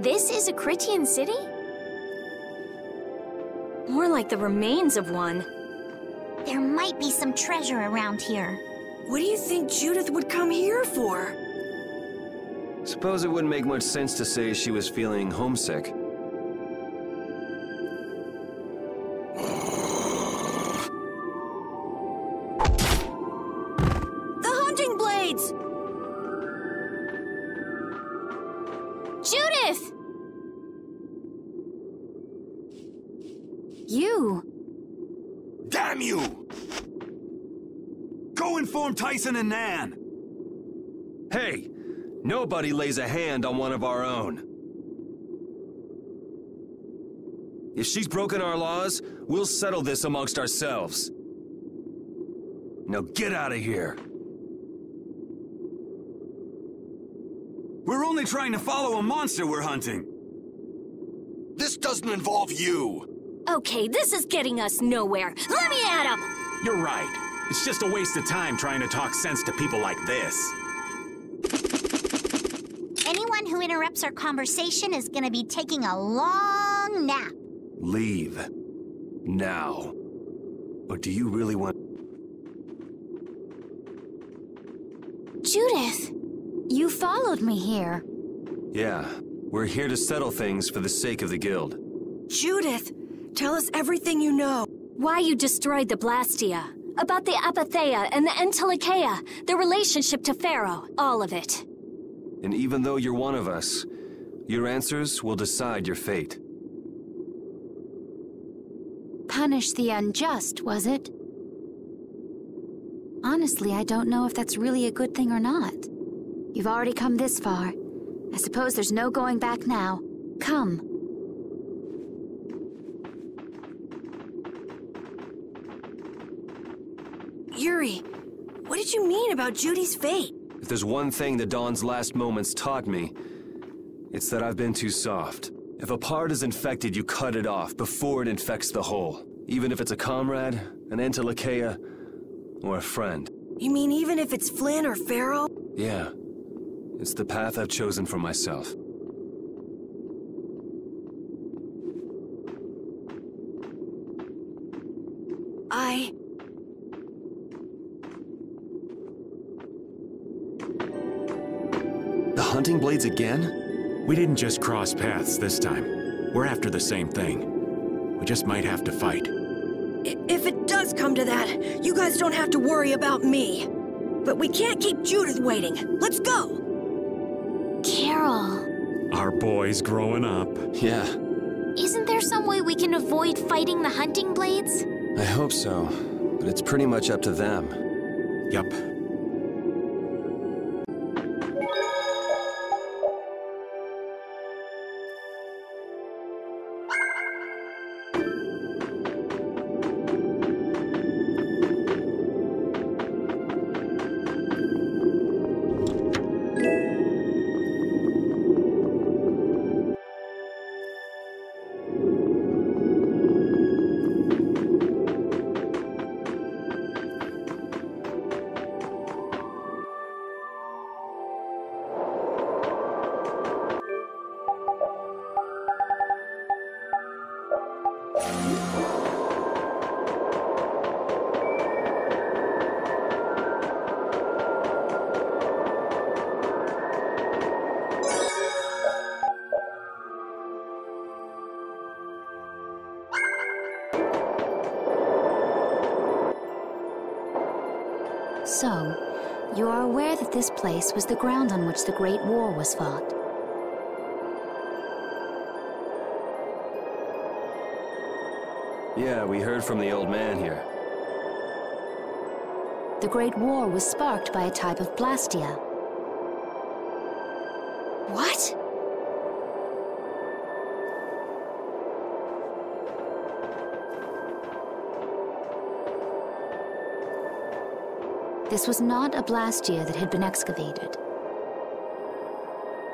This is a Critian city? More like the remains of one. There might be some treasure around here. What do you think Judith would come here for? Suppose it wouldn't make much sense to say she was feeling homesick. The hunting blades! Judith! You. Damn you! Go inform Tison and Nan! Hey! Nobody lays a hand on one of our own. If she's broken our laws, we'll settle this amongst ourselves. Now get out of here. We're only trying to follow a monster we're hunting. This doesn't involve you. Okay, this is getting us nowhere. Let me at him! You're right. It's just a waste of time trying to talk sense to people like this. Anyone who interrupts our conversation is gonna be taking a long nap. Leave. Now. But do you really want... Judith, you followed me here. Yeah, we're here to settle things for the sake of the guild. Judith, tell us everything you know. Why you destroyed the Blastia, about the Apatheia and the Entelikeia, the relationship to Pharaoh, all of it. And even though you're one of us, your answers will decide your fate. Punish the unjust, was it? Honestly, I don't know if that's really a good thing or not. You've already come this far. I suppose there's no going back now. Come. Yuri, what did you mean about Judy's fate? If there's one thing the Dawn's last moments taught me, it's that I've been too soft. If a part is infected, you cut it off before it infects the whole. Even if it's a comrade, an Entelikeia, or a friend. You mean even if it's Flynn or Pharaoh? Yeah. It's the path I've chosen for myself. The hunting blades again? We didn't just cross paths this time. We're after the same thing. We just might have to fight. If it does come to that, you guys don't have to worry about me. But we can't keep Judith waiting. Let's go! Carol. Our boy's growing up. Yeah. Isn't there some way we can avoid fighting the hunting blades? I hope so, but it's pretty much up to them. Yup. So, you are aware that this place was the ground on which the Great War was fought. Yeah, we heard from the old man here. The Great War was sparked by a type of Blastia. What? This was not a Blastia that had been excavated.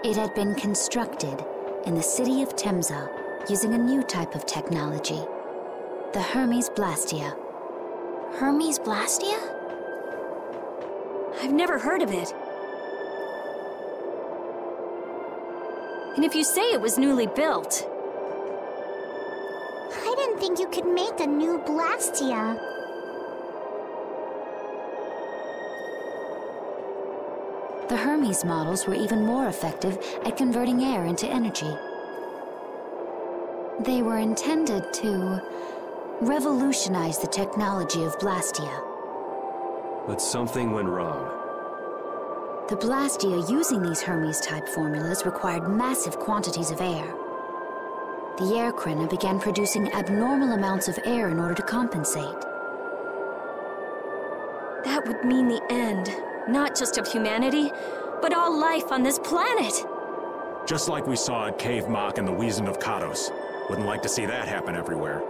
It had been constructed in the city of Temza using a new type of technology, the Hermes Blastia. Hermes Blastia? I've never heard of it. And if you say it was newly built... I didn't think you could make a new Blastia. The Hermes models were even more effective at converting air into energy. They were intended to revolutionize the technology of Blastia. But something went wrong. The Blastia using these Hermes-type formulas required massive quantities of air. The Airkrina began producing abnormal amounts of air in order to compensate. That would mean the end, not just of humanity, but all life on this planet. Just like we saw at Cave Mach and the Wiesen of Kados. Wouldn't like to see that happen everywhere.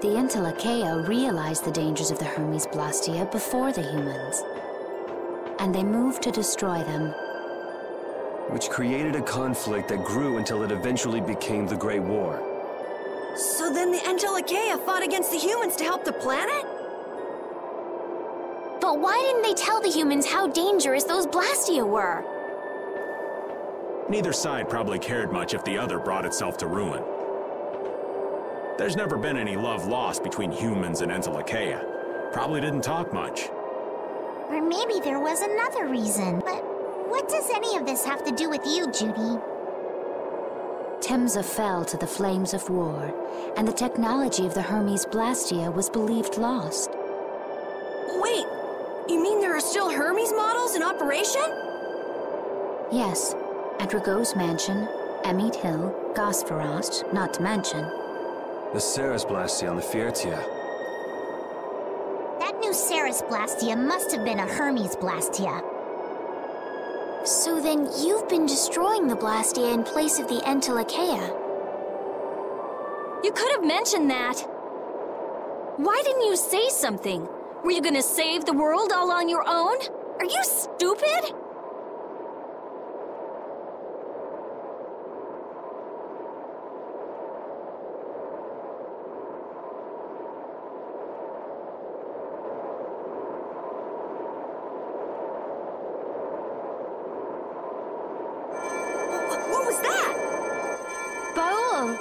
The Entelekea realized the dangers of the Hermes Blastia before the humans, and they moved to destroy them. Which created a conflict that grew until it eventually became the Great War. So then the Entelekea fought against the humans to help the planet? But why didn't they tell the humans how dangerous those Blastia were? Neither side probably cared much if the other brought itself to ruin. There's never been any love lost between humans and Entelekea. Probably didn't talk much. Or maybe there was another reason. But what does any of this have to do with you, Judy? Temza fell to the flames of war, and the technology of the Hermes Blastia was believed lost. Wait, you mean there are still Hermes models in operation? Yes, at Rago's mansion, Emmet Hill, Gosferost, not to mention. The Ceres Blastia on the Fiertia. That new Ceres Blastia must have been a Hermes Blastia. So then you've been destroying the Blastia in place of the Entelekea. You could have mentioned that. Why didn't you say something? Were you gonna save the world all on your own? Are you stupid? What was that? Baul!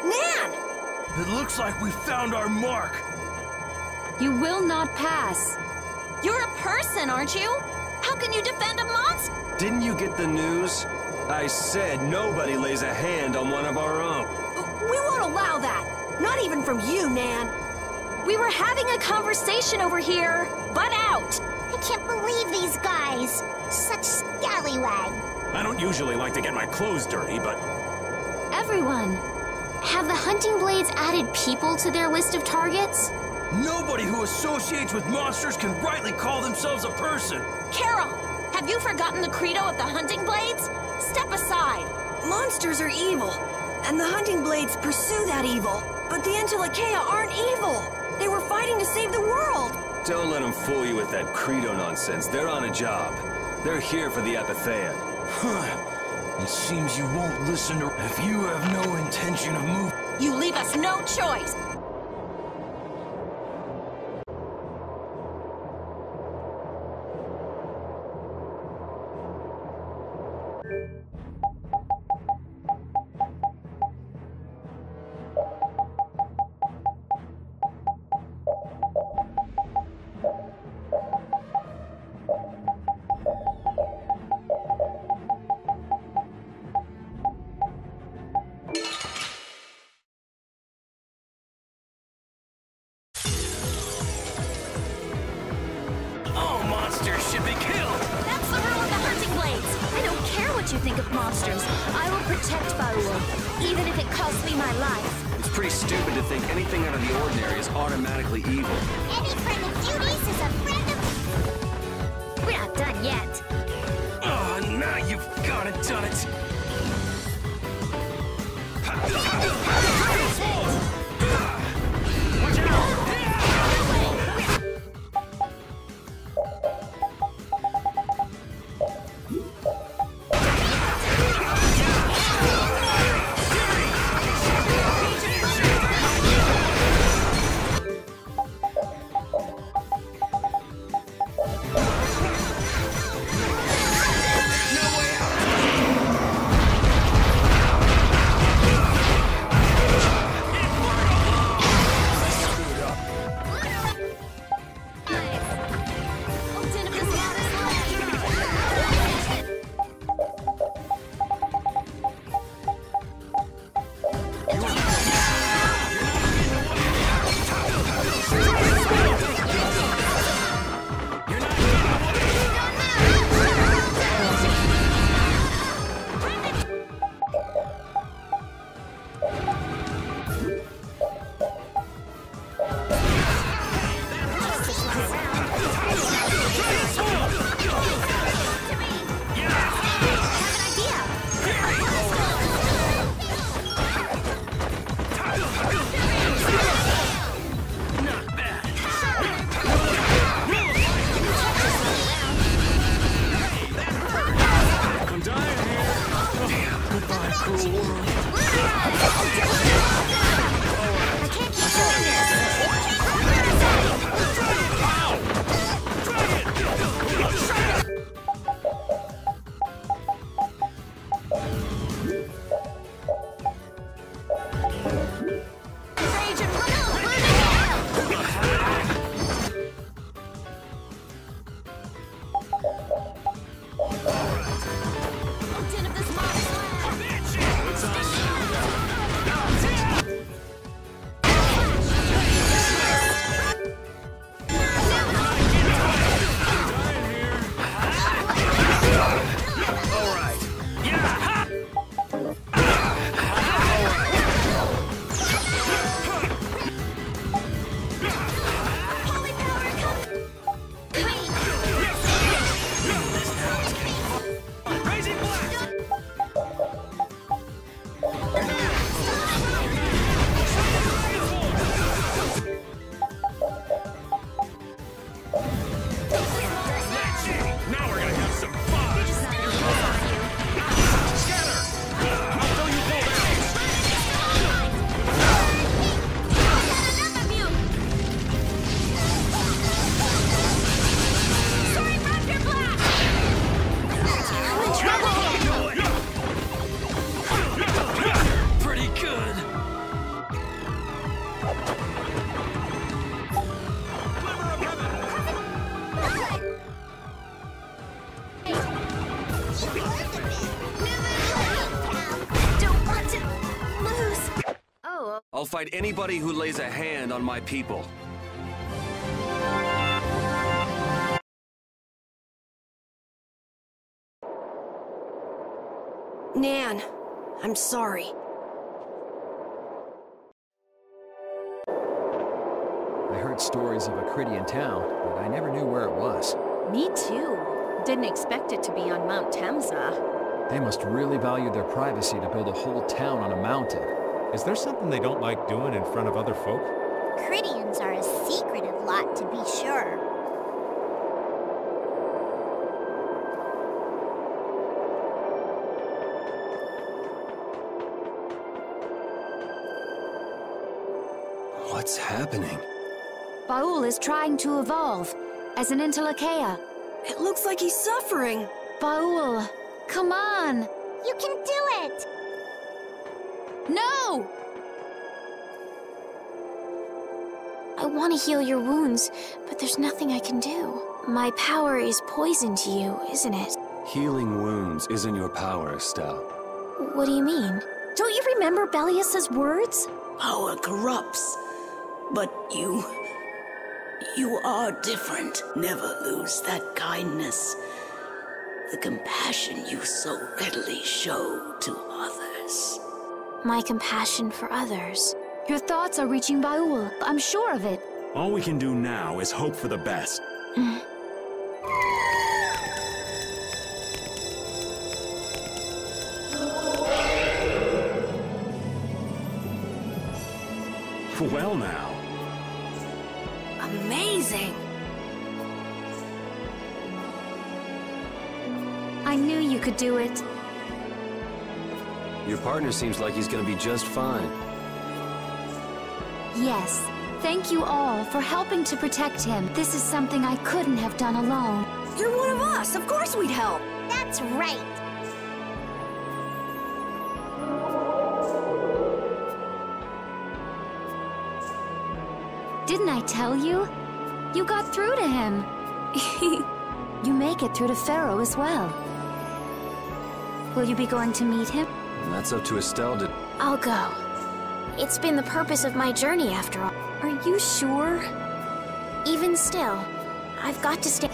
Nan! It looks like we found our mark. You will not pass. You're a person, aren't you? How can you defend a monster? Didn't you get the news? I said nobody lays a hand on one of our own. We won't allow that. Not even from you, Nan. We were having a conversation over here. Butt out! I can't believe these guys. Such scallywag. I don't usually like to get my clothes dirty, but Everyone, have the hunting blades added people to their list of targets? Nobody who associates with monsters can rightly call themselves a person. Carol, have you forgotten the credo of the hunting blades? Step aside. Monsters are evil, and the hunting blades pursue that evil. But the Entelekea aren't evil. They were fighting to save the world. Don't let them fool you with that credo nonsense. They're on a job. They're here for the Apatheia. It seems you won't listen to... If you have no intention of moving... You leave us no choice. All monsters should be killed! That's the rule of the hunting blades. I don't care what you think of monsters. I will protect Baul, even if it costs me my life. It's pretty stupid to think anything out of the ordinary is automatically evil. Any friend of Judy's is a friend of... We're not done yet. Oh, now you've gone and done it! Watch out! I'll fight anybody who lays a hand on my people. Nan, I'm sorry. I heard stories of a Cridian town, but I never knew where it was. Me too. Didn't expect it to be on Mount Temsa. They must really value their privacy to build a whole town on a mountain. Is there something they don't like doing in front of other folk? Cridians are a secretive lot, to be sure. What's happening? Baul is trying to evolve as an Entelekea. It looks like he's suffering. Baul, come on! You can do it! No! I want to heal your wounds, but there's nothing I can do. My power is poison to you, isn't it? Healing wounds isn't your power, Estelle. What do you mean? Don't you remember Bellius's words? Power corrupts, but you are different. Never lose that kindness, the compassion you so readily show to others. My compassion for others. Your thoughts are reaching Baul. I'm sure of it. All we can do now is hope for the best. Well now. Amazing! I knew you could do it. Your partner seems like he's gonna be just fine. Yes. Thank you all for helping to protect him. This is something I couldn't have done alone. You're one of us! Of course we'd help! That's right. Didn't I tell you? You got through to him. You make it through to Pharaoh as well. Will you be going to meet him? And that's up to Estelle to... I'll go. It's been the purpose of my journey, after all. Are you sure? Even still, I've got to stay.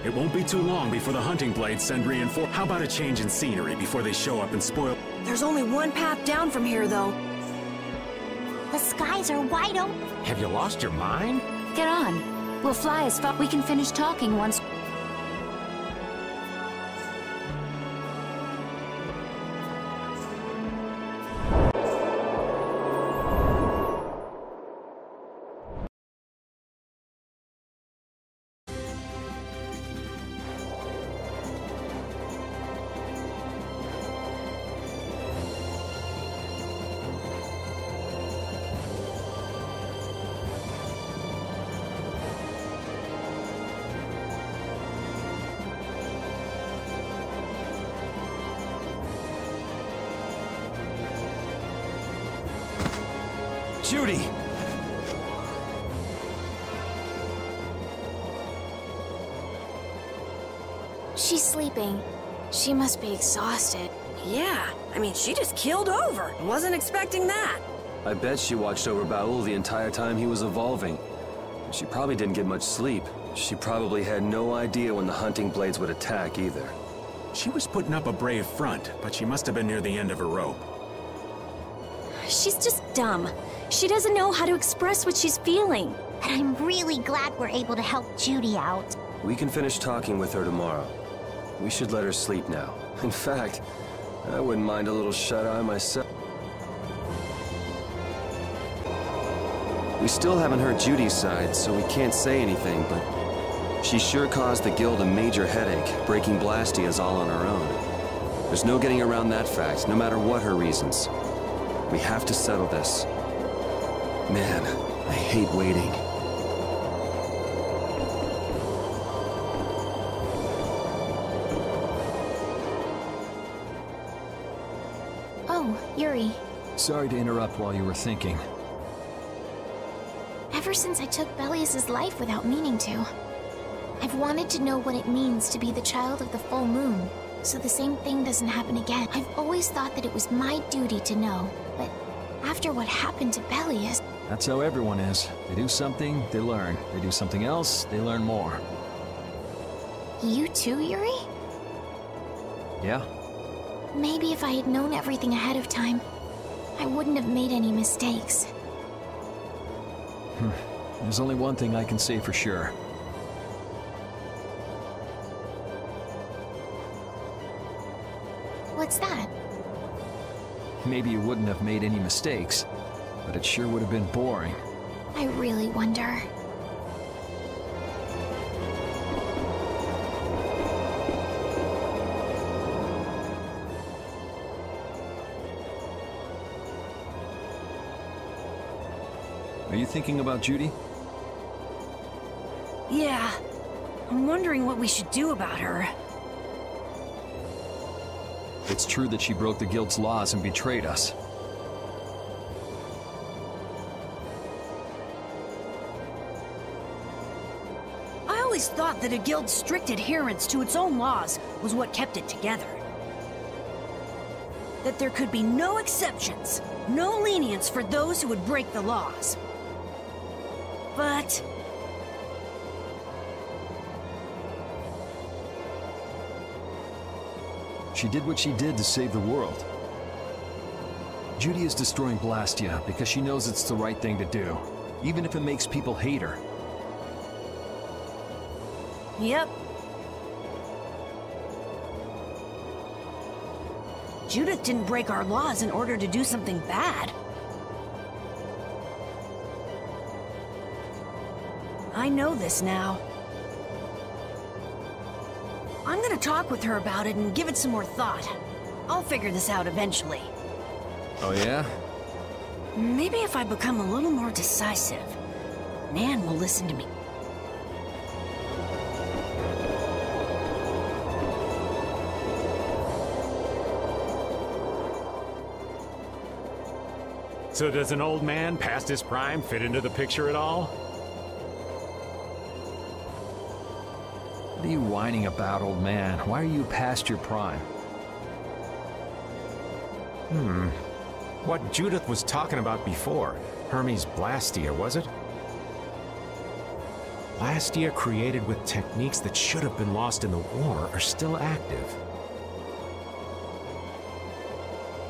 It won't be too long before the hunting blades send reinforcements. How about a change in scenery before they show up and spoil... There's only one path down from here, though. The skies are wide open. Have you lost your mind? Get on. We'll fly as far... We can finish talking once... Judy! She's sleeping. She must be exhausted. Yeah, I mean, she just keeled over. Wasn't expecting that. I bet she watched over Baul the entire time he was evolving. She probably didn't get much sleep. She probably had no idea when the hunting blades would attack either. She was putting up a brave front, but she must have been near the end of her rope. She's just dumb. She doesn't know how to express what she's feeling. And I'm really glad we're able to help Judy out. We can finish talking with her tomorrow. We should let her sleep now. In fact, I wouldn't mind a little shut-eye myself. We still haven't heard Judy's side, so we can't say anything, but she sure caused the guild a major headache, breaking Blastias all on her own. There's no getting around that fact, no matter what her reasons. We have to settle this. Man, I hate waiting. Oh, Yuri. Sorry to interrupt while you were thinking. Ever since I took Bellius's life without meaning to, I've wanted to know what it means to be the child of the full moon, so the same thing doesn't happen again. I've always thought that it was my duty to know, but After what happened to Beefiest. That's how everyone is. They do something, they learn. They do something else, they learn more. You too, Yuri? Yeah? Maybe if I had known everything ahead of time, I wouldn't have made any mistakes. There's only one thing I can say for sure. What's that? Maybe you wouldn't have made any mistakes, but it sure would have been boring. I really wonder. Are you thinking about Judy? Yeah. I'm wondering what we should do about her. It's true that she broke the Guild's laws and betrayed us. I always thought that a guild's strict adherence to its own laws was what kept it together. That there could be no exceptions, no lenience for those who would break the laws. But... she did what she did to save the world. Judy is destroying Blastia because she knows it's the right thing to do, even if it makes people hate her. Yep. Judith didn't break our laws in order to do something bad. I know this now. I'm gonna talk with her about it and give it some more thought. I'll figure this out eventually. Oh yeah? Maybe if I become a little more decisive, Nan will listen to me. So does an old man past his prime fit into the picture at all? What are you whining about, old man? Why are you past your prime? What Judith was talking about before. Hermes Blastia, was it? Blastia created with techniques that should have been lost in the war are still active.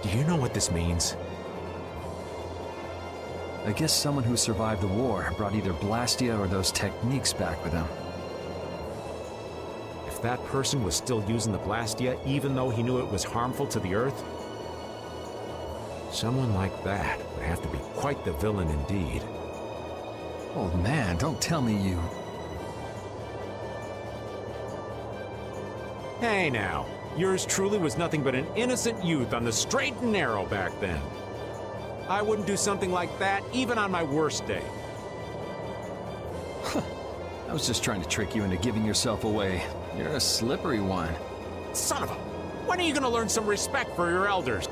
Do you know what this means? I guess someone who survived the war brought either Blastia or those techniques back with them. If that person was still using the Blastia even though he knew it was harmful to the Earth, someone like that would have to be quite the villain indeed. Old man, don't tell me you... Hey now, yours truly was nothing but an innocent youth on the straight and narrow back then. I wouldn't do something like that even on my worst day. I was just trying to trick you into giving yourself away. You're a slippery one. Son of a... When are you gonna learn some respect for your elders?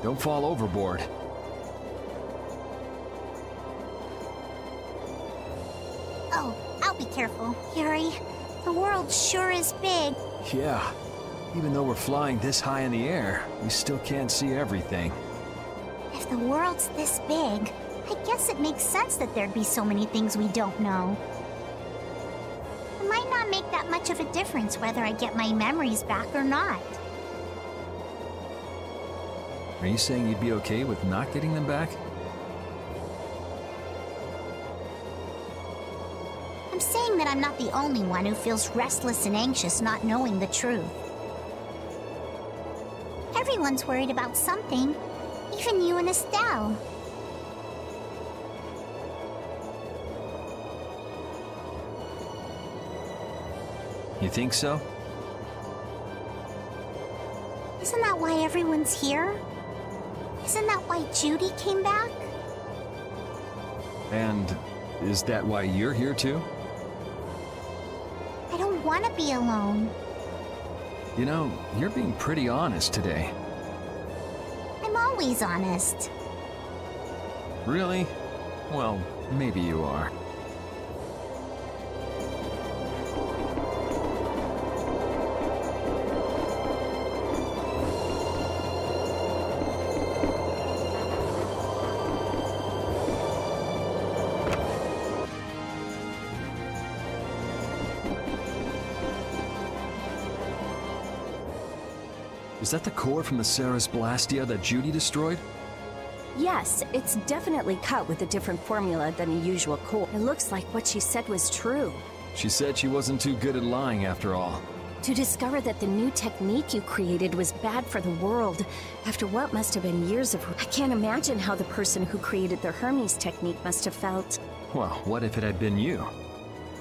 Don't fall overboard. Oh, I'll be careful, Yuri. The world sure is big. Yeah. Even though we're flying this high in the air, we still can't see everything. If the world's this big, I guess it makes sense that there'd be so many things we don't know. It might not make that much of a difference whether I get my memories back or not. Are you saying you'd be okay with not getting them back? I'm saying that I'm not the only one who feels restless and anxious not knowing the truth. Everyone's worried about something, even you and Estelle. You think so? Isn't that why everyone's here? Isn't that why Judy came back? And is that why you're here too? I don't want to be alone. You know, you're being pretty honest today. I'm always honest. Really? Well, maybe you are. Is that the core from the Ceres Blastia that Judy destroyed? Yes, it's definitely cut with a different formula than the usual core. It looks like what she said was true. She said she wasn't too good at lying after all. To discover that the new technique you created was bad for the world, after what must have been years of... I can't imagine how the person who created the Hermes technique must have felt. Well, what if it had been you?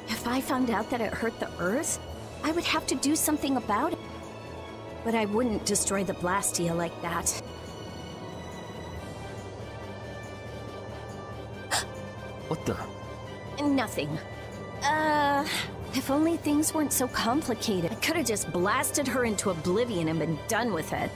If I found out that it hurt the Earth, I would have to do something about it. But I wouldn't destroy the Blastia like that. What the? Nothing. If only things weren't so complicated. I could have just blasted her into oblivion and been done with it.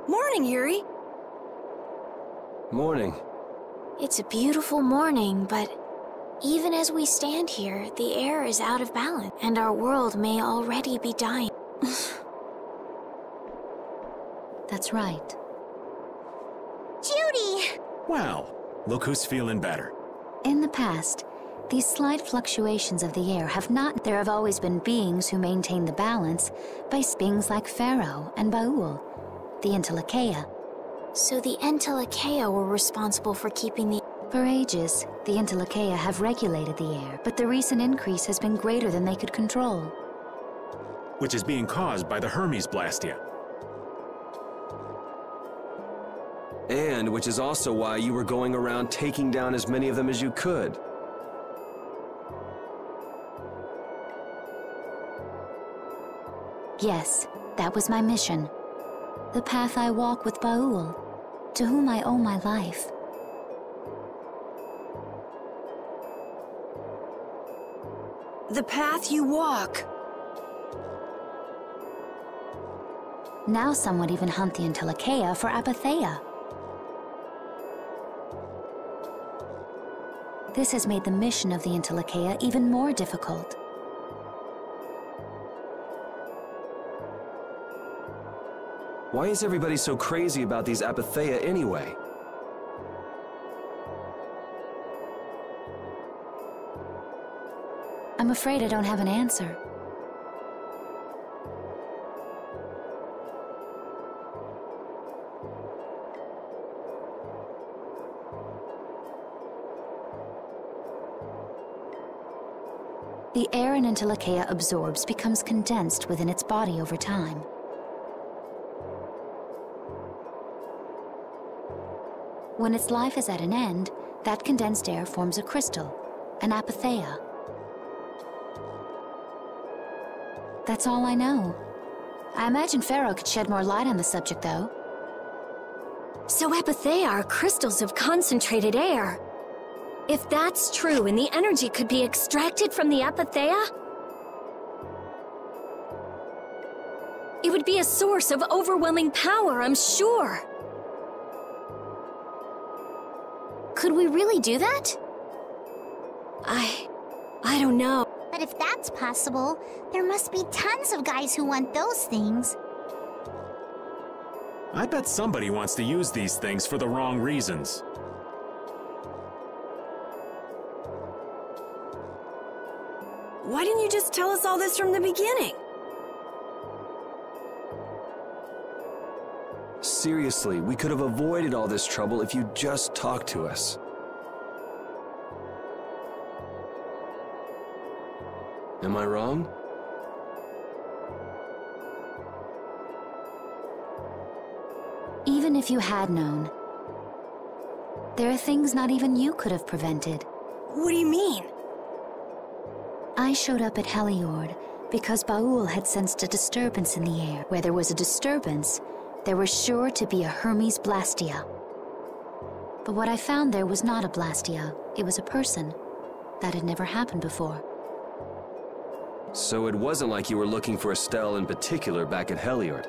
Morning, Yuri. Morning. It's a beautiful morning, but even as we stand here, the air is out of balance, and our world may already be dying. That's right. Judy! Well, look who's feeling better. In the past, these slight fluctuations of the air have not... There have always been beings who maintain the balance by beings like Pharaoh and Baul, the Entelekea. So the Entelekea were responsible for keeping the... For ages, the Entelekea have regulated the air, but the recent increase has been greater than they could control. Which is being caused by the Hermes Blastia. And which is also why you were going around taking down as many of them as you could. Yes, that was my mission. The path I walk with Baul, to whom I owe my life. The path you walk. Now some would even hunt the Entelekea for apatheia. This has made the mission of the Entelekea even more difficult. Why is everybody so crazy about these apatheia anyway? I'm afraid I don't have an answer. The air an Entelekea absorbs becomes condensed within its body over time. When its life is at an end, that condensed air forms a crystal, an apatheia. That's all I know. I imagine Pharaoh could shed more light on the subject, though. So apatheia are crystals of concentrated air. If that's true and the energy could be extracted from the apatheia, it would be a source of overwhelming power, I'm sure. Could we really do that? I don't know. But if that's possible, there must be tons of guys who want those things. I bet somebody wants to use these things for the wrong reasons. Why didn't you just tell us all this from the beginning? Seriously, we could have avoided all this trouble if you just talked to us. Am I wrong? Even if you had known, there are things not even you could have prevented. What do you mean? I showed up at Heliord because Baul had sensed a disturbance in the air. Where there was a disturbance, there was sure to be a Hermes Blastia. But what I found there was not a Blastia, it was a person. That had never happened before. So it wasn't like you were looking for Estelle in particular back at Heliord.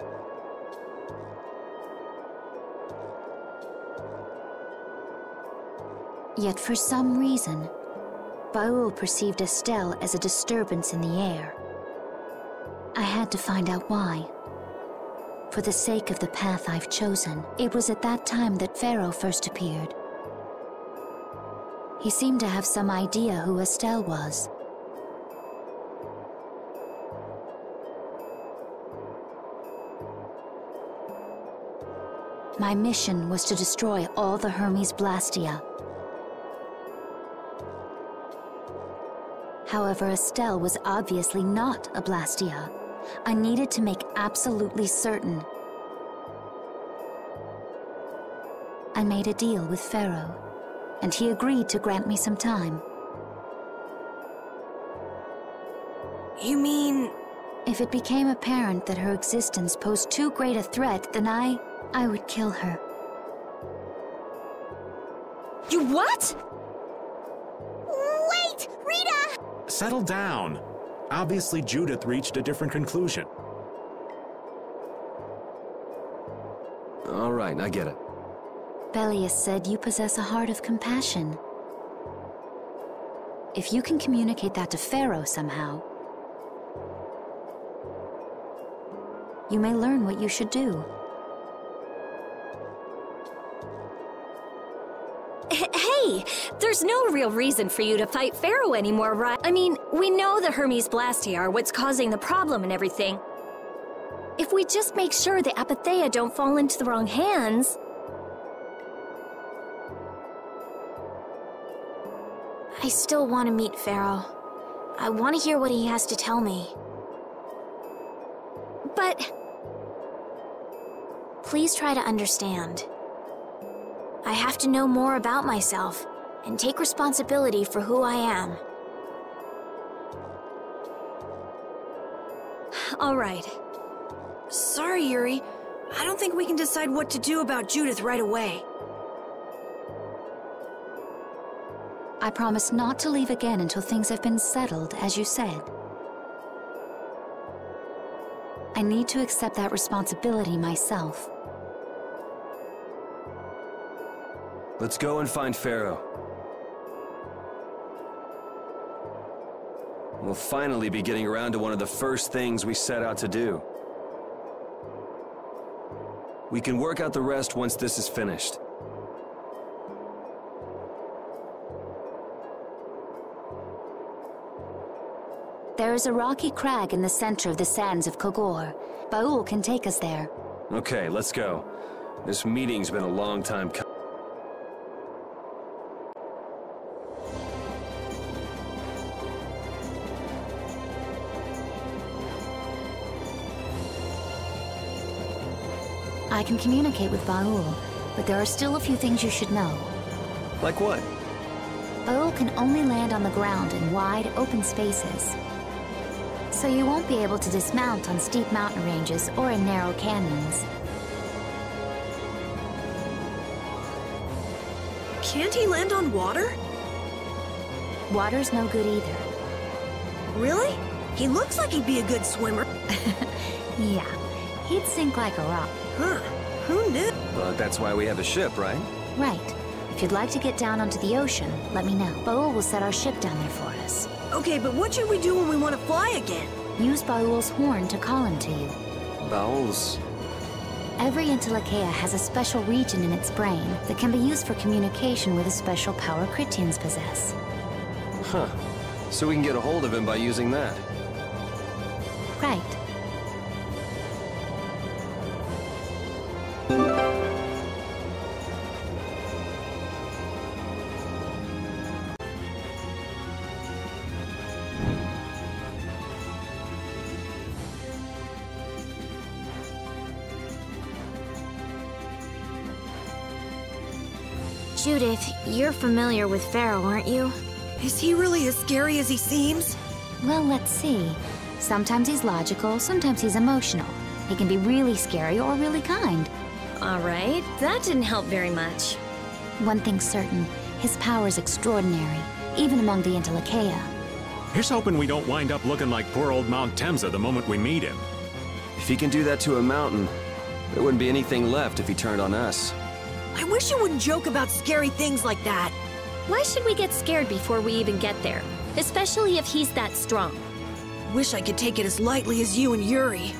Yet for some reason, Baul perceived Estelle as a disturbance in the air. I had to find out why. For the sake of the path I've chosen, it was at that time that Pharaoh first appeared. He seemed to have some idea who Estelle was. My mission was to destroy all the Hermes Blastia. However, Estelle was obviously not a Blastia. I needed to make absolutely certain. I made a deal with Pharaoh, and he agreed to grant me some time. You mean... If it became apparent that her existence posed too great a threat, then I would kill her. You what? Wait! Rita! Settle down. Obviously, Judith reached a different conclusion. All right, I get it. Belius said you possess a heart of compassion. If you can communicate that to Pharaoh somehow, you may learn what you should do. Hey, there's no real reason for you to fight Pharaoh anymore, right? I mean, we know the Hermes Blastia are what's causing the problem and everything. If we just make sure the Apatheia don't fall into the wrong hands... I still want to meet Pharaoh. I want to hear what he has to tell me. But... Please try to understand. I have to know more about myself and take responsibility for who I am. All right. Sorry, Yuri. I don't think we can decide what to do about Judith right away. I promise not to leave again until things have been settled, as you said. I need to accept that responsibility myself. Let's go and find Pharaoh. We'll finally be getting around to one of the first things we set out to do. We can work out the rest once this is finished. There is a rocky crag in the center of the sands of Kogor. Baul can take us there. Okay, let's go. This meeting's been a long time coming. I can communicate with Baul, but there are still a few things you should know. Like what? Baul can only land on the ground in wide, open spaces. So you won't be able to dismount on steep mountain ranges or in narrow canyons. Can't he land on water? Water's no good either. Really? He looks like he'd be a good swimmer. Yeah, he'd sink like a rock. Huh. Who knew? But that's why we have a ship, right? Right. If you'd like to get down onto the ocean, let me know. Baul will set our ship down there for us. Okay, but what should we do when we want to fly again? Use Baul's horn to call him to you. Baul's? Every Entelekea has a special region in its brain that can be used for communication with a special power Critians possess. Huh. So we can get a hold of him by using that. Right. Judith, you're familiar with Pharaoh, aren't you? Is he really as scary as he seems? Well, let's see. Sometimes he's logical, sometimes he's emotional. He can be really scary or really kind. All right, that didn't help very much. One thing's certain, his power is extraordinary, even among the Entelekea. Here's hoping we don't wind up looking like poor old Mount Temsa the moment we meet him. If he can do that to a mountain, there wouldn't be anything left if he turned on us. I wish you wouldn't joke about scary things like that. Why should we get scared before we even get there? Especially if he's that strong. Wish I could take it as lightly as you and Yuri.